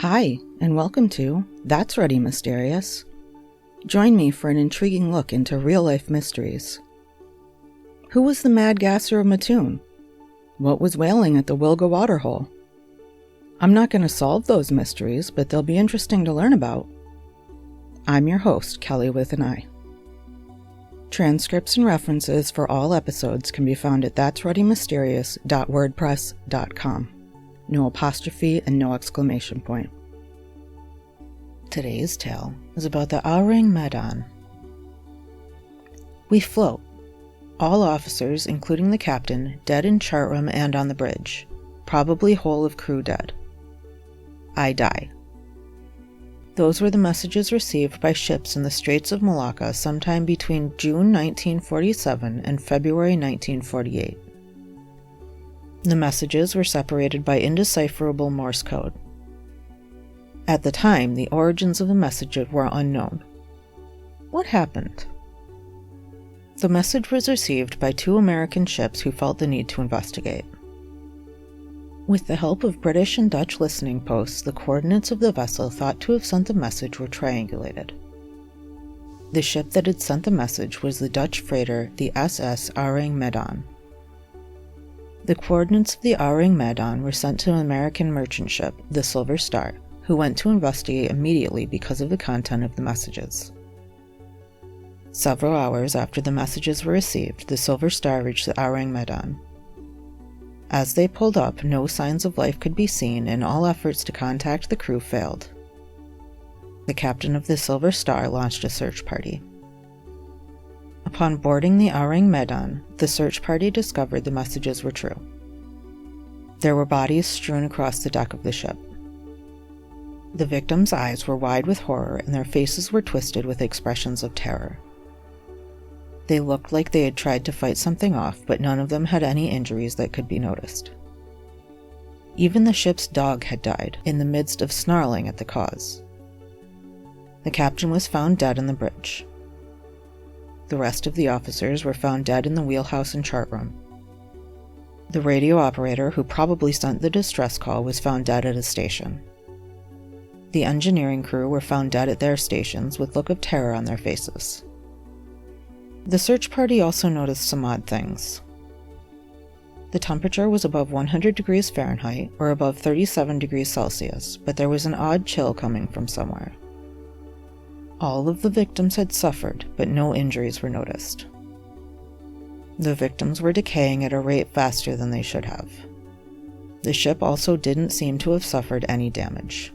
Hi, and welcome to That's Ready Mysterious. Join me for an intriguing look into real-life mysteries. Who was the mad gasser of Mattoon? What was whaling at the Wilga waterhole? I'm not going to solve those mysteries, but they'll be interesting to learn about. I'm your host, Kelly with an I. Transcripts and references for all episodes can be found at that'sreadymysterious.wordpress.com. No apostrophe and no exclamation point. Today's tale is about the Ourang Medan. We float. All officers, including the captain, dead in chart room and on the bridge. Probably whole of crew dead. I die. Those were the messages received by ships in the Straits of Malacca sometime between June 1947 and February 1948. The messages were separated by indecipherable Morse code. At the time, the origins of the messages were unknown. What happened? The message was received by two American ships who felt the need to investigate. With the help of British and Dutch listening posts, the coordinates of the vessel thought to have sent the message were triangulated. The ship that had sent the message was the Dutch freighter, the SS Ourang Medan. The coordinates of the Ourang Medan were sent to an American merchant ship, the Silver Star, who went to investigate immediately because of the content of the messages. Several hours after the messages were received, the Silver Star reached the Ourang Medan. As they pulled up, no signs of life could be seen, and all efforts to contact the crew failed. The captain of the Silver Star launched a search party. Upon boarding the Ourang Medan, the search party discovered the messages were true. There were bodies strewn across the deck of the ship. The victims' eyes were wide with horror, and their faces were twisted with expressions of terror. They looked like they had tried to fight something off, but none of them had any injuries that could be noticed. Even the ship's dog had died, in the midst of snarling at the cause. The captain was found dead in the bridge. The rest of the officers were found dead in the wheelhouse and chart room. The radio operator, who probably sent the distress call, was found dead at his station. The engineering crew were found dead at their stations with look of terror on their faces. The search party also noticed some odd things. The temperature was above 100 degrees Fahrenheit, or above 37 degrees Celsius, but there was an odd chill coming from somewhere. All of the victims had suffered, but no injuries were noticed. The victims were decaying at a rate faster than they should have. The ship also didn't seem to have suffered any damage.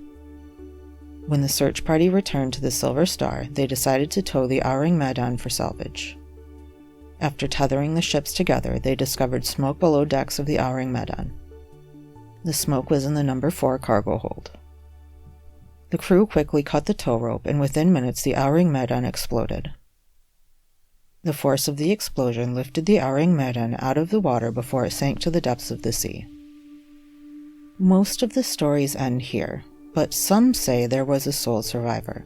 When the search party returned to the Silver Star, they decided to tow the Ourang Medan for salvage. After tethering the ships together, they discovered smoke below decks of the Ourang Medan. The smoke was in the number 4 cargo hold. The crew quickly cut the tow rope, and within minutes the Ourang Medan exploded. The force of the explosion lifted the Ourang Medan out of the water before it sank to the depths of the sea. Most of the stories end here, but some say there was a sole survivor.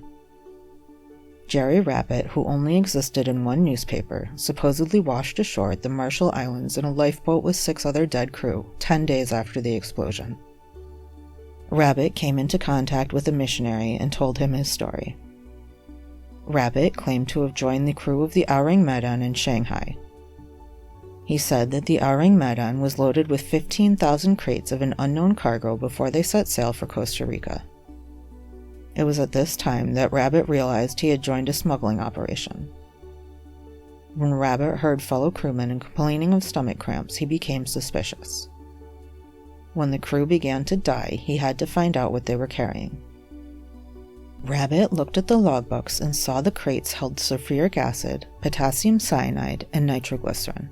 Jerry Rabbit, who only existed in one newspaper, supposedly washed ashore at the Marshall Islands in a lifeboat with 6 other dead crew 10 days after the explosion. Rabbit came into contact with a missionary and told him his story. Rabbit claimed to have joined the crew of the Ourang Medan in Shanghai. He said that the Ourang Medan was loaded with 15,000 crates of an unknown cargo before they set sail for Costa Rica. It was at this time that Rabbit realized he had joined a smuggling operation. When Rabbit heard fellow crewmen complaining of stomach cramps, he became suspicious. When the crew began to die, he had to find out what they were carrying. Rabbit looked at the logbooks and saw the crates held sulfuric acid, potassium cyanide, and nitroglycerin.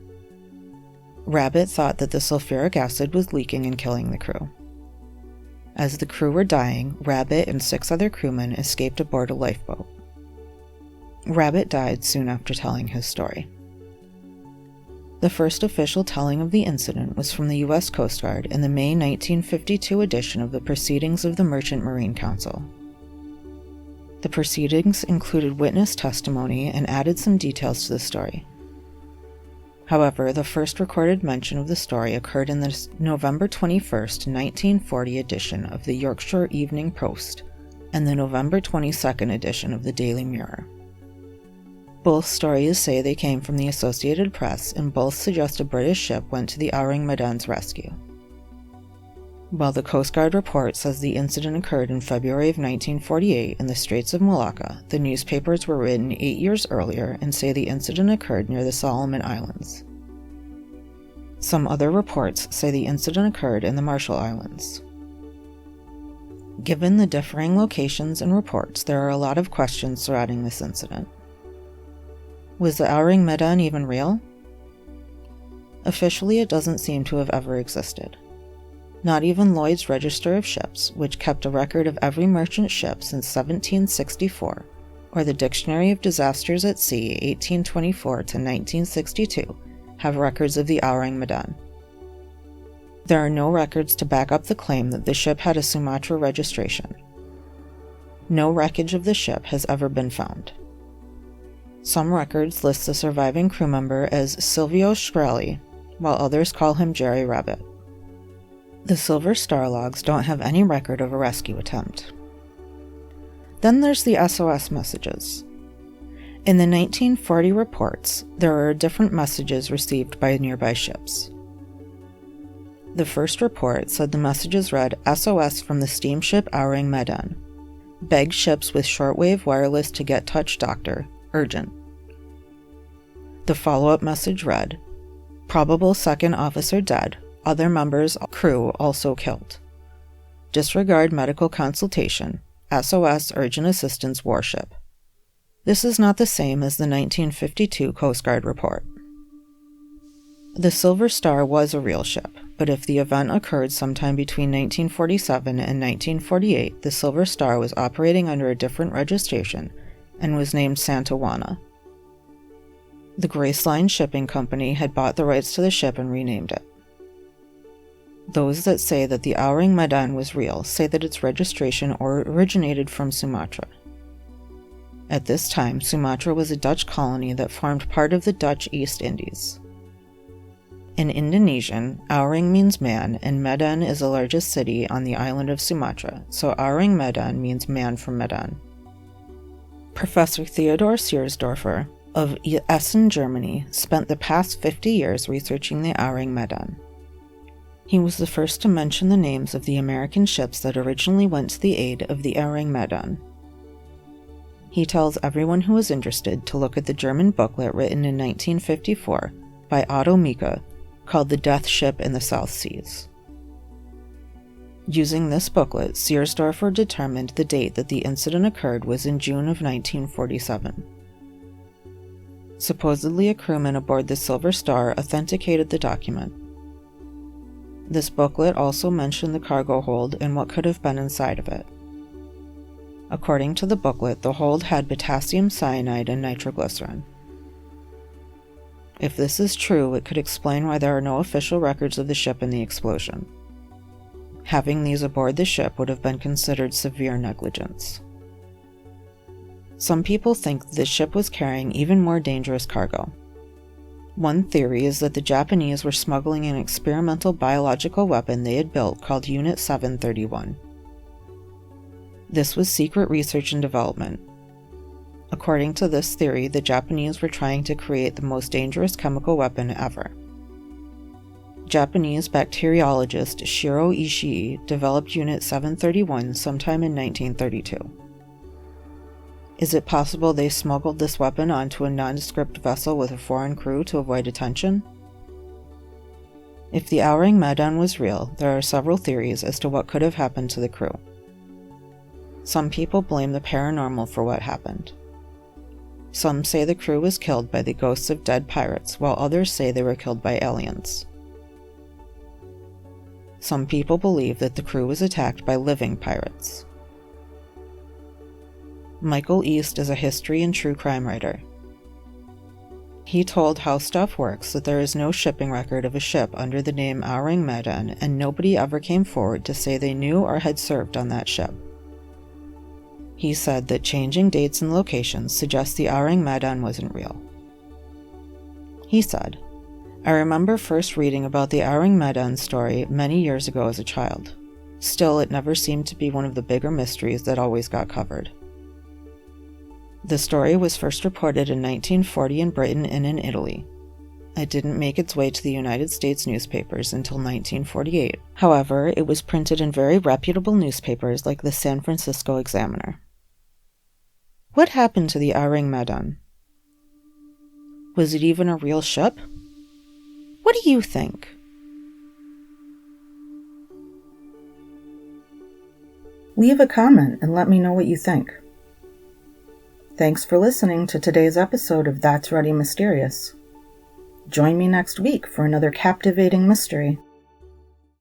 Rabbit thought that the sulfuric acid was leaking and killing the crew. As the crew were dying, Rabbit and 6 other crewmen escaped aboard a lifeboat. Rabbit died soon after telling his story. The first official telling of the incident was from the U.S. Coast Guard in the May 1952 edition of the Proceedings of the Merchant Marine Council. The proceedings included witness testimony and added some details to the story. However, the first recorded mention of the story occurred in the November 21st, 1940 edition of the Yorkshire Evening Post and the November 22nd edition of the Daily Mirror. Both stories say they came from the Associated Press, and both suggest a British ship went to the Ourang Medan's rescue. While the Coast Guard report says the incident occurred in February of 1948 in the Straits of Malacca, the newspapers were written 8 years earlier and say the incident occurred near the Solomon Islands. Some other reports say the incident occurred in the Marshall Islands. Given the differing locations and reports, there are a lot of questions surrounding this incident. Was the Ourang Medan even real? Officially, it doesn't seem to have ever existed. Not even Lloyd's Register of Ships, which kept a record of every merchant ship since 1764, or the Dictionary of Disasters at Sea 1824 to 1962, have records of the Ourang Medan. There are no records to back up the claim that the ship had a Sumatra registration. No wreckage of the ship has ever been found. Some records list the surviving crew member as Silvio Shkreli, while others call him Jerry Rabbit. The Silver Star logs don't have any record of a rescue attempt. Then there's the SOS messages. In the 1940 reports, there are different messages received by nearby ships. The first report said the messages read, "SOS from the steamship Ourang Medan. Beg ships with shortwave wireless to get touch doctor. Urgent." The follow-up message read, "Probable second officer dead. Other members of crew also killed. Disregard medical consultation. SOS Urgent Assistance Warship." This is not the same as the 1952 Coast Guard report. The Silver Star was a real ship, but if the event occurred sometime between 1947 and 1948, the Silver Star was operating under a different registration and was named Santa Juana. The Grace Line Shipping Company had bought the rights to the ship and renamed it. Those that say that the Ourang Medan was real say that its registration originated from Sumatra. At this time, Sumatra was a Dutch colony that formed part of the Dutch East Indies. In Indonesian, Ourang means man, and Medan is the largest city on the island of Sumatra, so Ourang Medan means man from Medan. Professor Theodor Seersdorfer of Essen, Germany, spent the past 50 years researching the Ourang Medan. He was the first to mention the names of the American ships that originally went to the aid of the Ourang Medan. He tells everyone who is interested to look at the German booklet written in 1954 by Otto Mika called The Death Ship in the South Seas. Using this booklet, Seersdorfer determined the date that the incident occurred was in June of 1947. Supposedly a crewman aboard the Silver Star authenticated the document. This booklet also mentioned the cargo hold and what could have been inside of it. According to the booklet, the hold had potassium cyanide and nitroglycerin. If this is true, it could explain why there are no official records of the ship and the explosion. Having these aboard the ship would have been considered severe negligence. Some people think the ship was carrying even more dangerous cargo. One theory is that the Japanese were smuggling an experimental biological weapon they had built called Unit 731. This was secret research and development. According to this theory, the Japanese were trying to create the most dangerous chemical weapon ever. Japanese bacteriologist Shiro Ishii developed Unit 731 sometime in 1932. Is it possible they smuggled this weapon onto a nondescript vessel with a foreign crew to avoid attention? If the Ourang Medan was real, there are several theories as to what could have happened to the crew. Some people blame the paranormal for what happened. Some say the crew was killed by the ghosts of dead pirates, while others say they were killed by aliens. Some people believe that the crew was attacked by living pirates. Michael East is a history and true crime writer. He told How Stuff Works that there is no shipping record of a ship under the name Ourang Medan, and nobody ever came forward to say they knew or had served on that ship. He said that changing dates and locations suggest the Ourang Medan wasn't real. He said, I remember first reading about the Ourang Medan story many years ago as a child. Still, it never seemed to be one of the bigger mysteries that always got covered. The story was first reported in 1940 in Britain and in Italy. It didn't make its way to the United States newspapers until 1948. However, it was printed in very reputable newspapers like the San Francisco Examiner. What happened to the Ourang Medan? Was it even a real ship? What do you think? Leave a comment and let me know what you think. Thanks for listening to today's episode of That's Ready Mysterious. Join me next week for another captivating mystery.